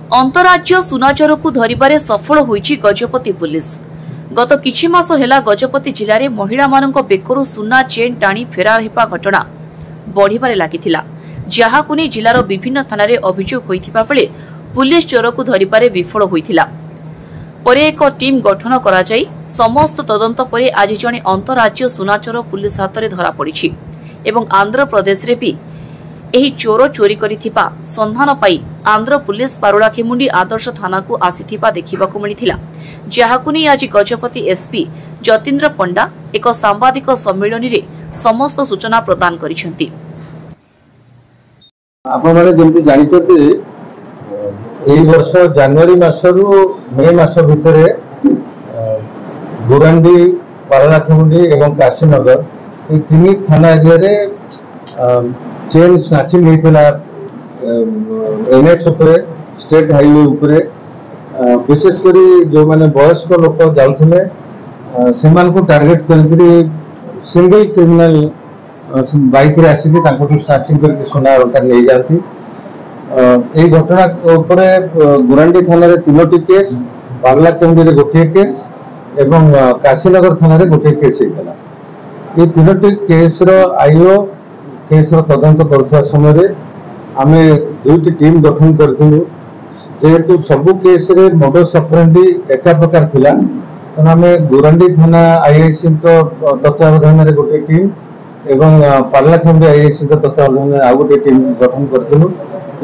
अंतरराज्य सुनाचोर को धरिबारे सफल होईछि गजपति पुलिस। गत किछि मास हेला गजपति जिले में महिला मानक बेकरू सुना चेन टाणी फेरार हेबा घटना बढ़िबारे लागिथिला, जहाकु नै जिलार विभिन्न थाना अभियोग होइथिबा बेले पुलिस चोर को धरिबारे विफल होइथिला। परे एक टीम गठन करा जाई समस्त तदंत परे आज जणे अंतरराज्य सुनाचोर पुलिस हाथ में धरा पड़िछि एवं आंध्र प्रदेश रे भी एही चोर चोरी करिथिबा संधान पाई आंध्र पुलिस पारुलाखेमुंडी आदर्श थाना को आसीथिबा देखिबाकू मिलिथिला, जहाकु नै आज गजपति एसपी जतीन्द्र पंडा एक सांबादिक सम्मेलन रे समस्त सूचना प्रदान करिसेंती। आपण माने जेंति जानिछथि एही वर्ष जनवरी मासरु मे मास भितरे गुरांडी पारुलाखेमुंडी एवं काशीनगर ए तीन थाना एरिया रे चेन स्नाचिंग होता एनएच स्टेट हाईवे उपरे विशेषकर जो माने वयस्क लोक जाउथिले सेमान को टार्गेट करके सिंगल क्रिमिनल बाइक रे आसिक स्नाचिंग करके सोना अलंकार ले जाती। यही घटना उपरे गुरांडी थाना रे 3टी केस, पारुलाखेमुंडी रे गोटे केस एवं काशीनगर थाना रे गोटे केस होता। ये 3टी केस रो आईओ केस तदंत कर समय आमे 2टी टीम गठन करूँ, जेहेतु सबू केस रे मोडस ऑपरेंडी एका प्रकार थिला, आमे गुरांडी थाना आईआईसी तत्वावधान रे गोटे टीम एवं पारुलाखेमुंडी आईआईसी तत्वावधान रे आ गोटे टीम गठन करूँ।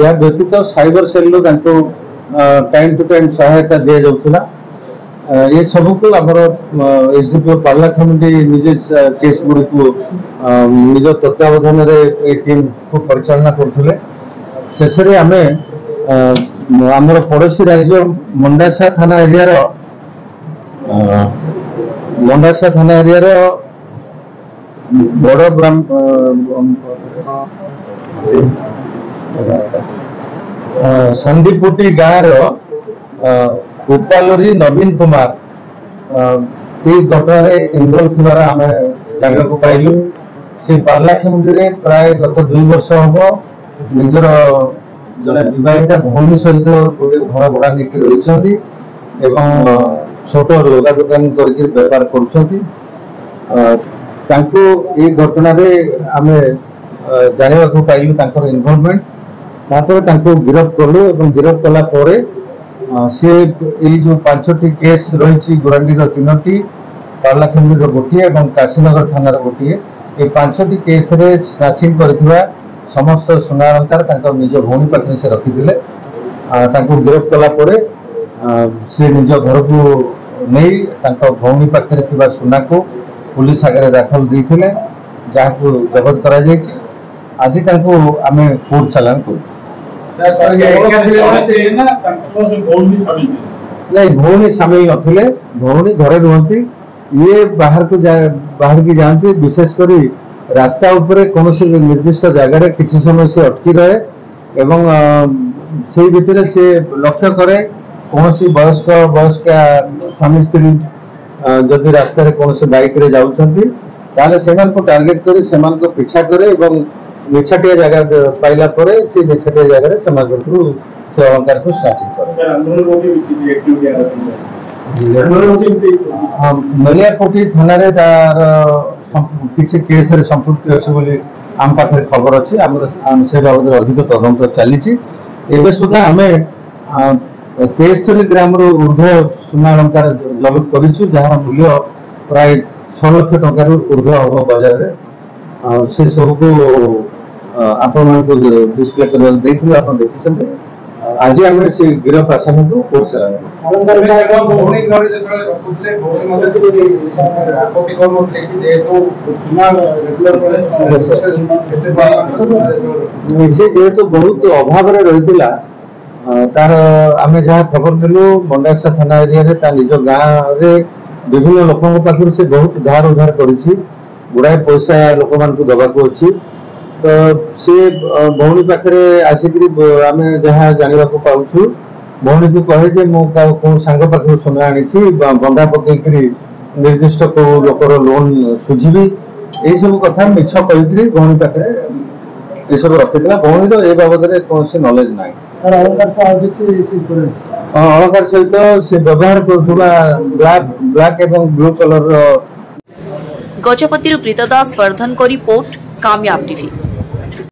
या व्यतीत साइबर सेल रो टाइम टू टाइम सहायता दिया जाउथिला। ये सब को आमर एसडीपीओ पारुलाखेमुंडी निजे केस गुड़ी को निज तत्वावधान टीम को परिचालना करते। शेष आम आमर पड़ोशी राज्य मंडासा थाना एरिया बड़ संदीपुटी गाँव उपालोरी नवीन कुमार घटना इनवल्व थी आम जानक पाइलु। से पारुलाखेमुंडी प्राय गत 2 वर्ष हम निजर जड़े विवाहिता भौणी सहित गोटे घर भड़ा नहीं रही छोट लुगा दुकान करके बेपार कर घटना आम जानवा पाइलु इनवल्वमेंट गिरफ कलु। गिरफ कला सी जो 5टी केस रही गुरांडी 3टी, पारुलाखेमुंडी गोटे और काशीनगर थाना गोटे, ये 5टी केस रे स्नाचिंग करथिबा समस्त सोना अलंकार निज भौणी पाखे से रखिथिले। गिरफ कला सी निज घर को नहीं भौणी पाखे थिबा सोना को पुलिस आगे दाखल देथिले, जहां जबत करा जायछि। आज आम कोर्ट चालान कर नहीं भौणी सामिल नथिले, भौणी घरे रुहती, ये बाहर की जाती। विशेषकर रास्ता उपरे कौन निर्दिष्ट जगह किसी समय से अटकी रहे एवं से भितर से लक्ष्य करे कौन वयस्क स्वामी स्त्री जदि रास्तार कौन बाइक रे जाउछंती ताले सेमान को टार्गेट करे सेमान को पीछा करे एवं निछाटिया जगह पाइला परे से निछाटिया जगह से अलंकार को स्नाचिंग करे। नलियाकोटी थाना रे तार किसी केस रे संपृक्ति अछि बोली आम पाखे खबर अछि। आम से बाबद अधिक तदंत चली। एबे सुधा आमे 73 ग्राम रो ऊर्ध्व सोना अलंकार जब्त करिछु, जहां मूल्य प्राय 6 लाख टका रो ऊर्ध्व हम बाजार रे से सब को आपण को डिस्प्ले कर देथिले। आपण देखिसंते आज आम से गिरफ आसामी को कोर्ट जेहेतु बहुत अभाव रही तार आम जहाँ खबर देलु मंडासा थाना एरिया निज गाँव रे विभिन्न लोकों पाखु से बहुत धार उधार करी गुड़ाए पैसा लोक मान दबाक अच्छी। तो सी भौणी पाखे आसिक आम जहाँ जानवा पाऊँ भौणी को कहे मो सांग पाखे सोना आनी बंधा पकईक निर्दिष्ट को लोकर लोन सुझी यही सब कथा मिछ कही भौणी पाखे ये सब रखी भौणी ए बाबद कौन नॉलेज ना। अलंकार सह किसी सीज कर अलंकार सहित से व्यवहार करुवा ब्लैक एवं ब्लू कलर गजपति प्रीत दास वर्धन को रिपोर्ट कामयाब टीवी।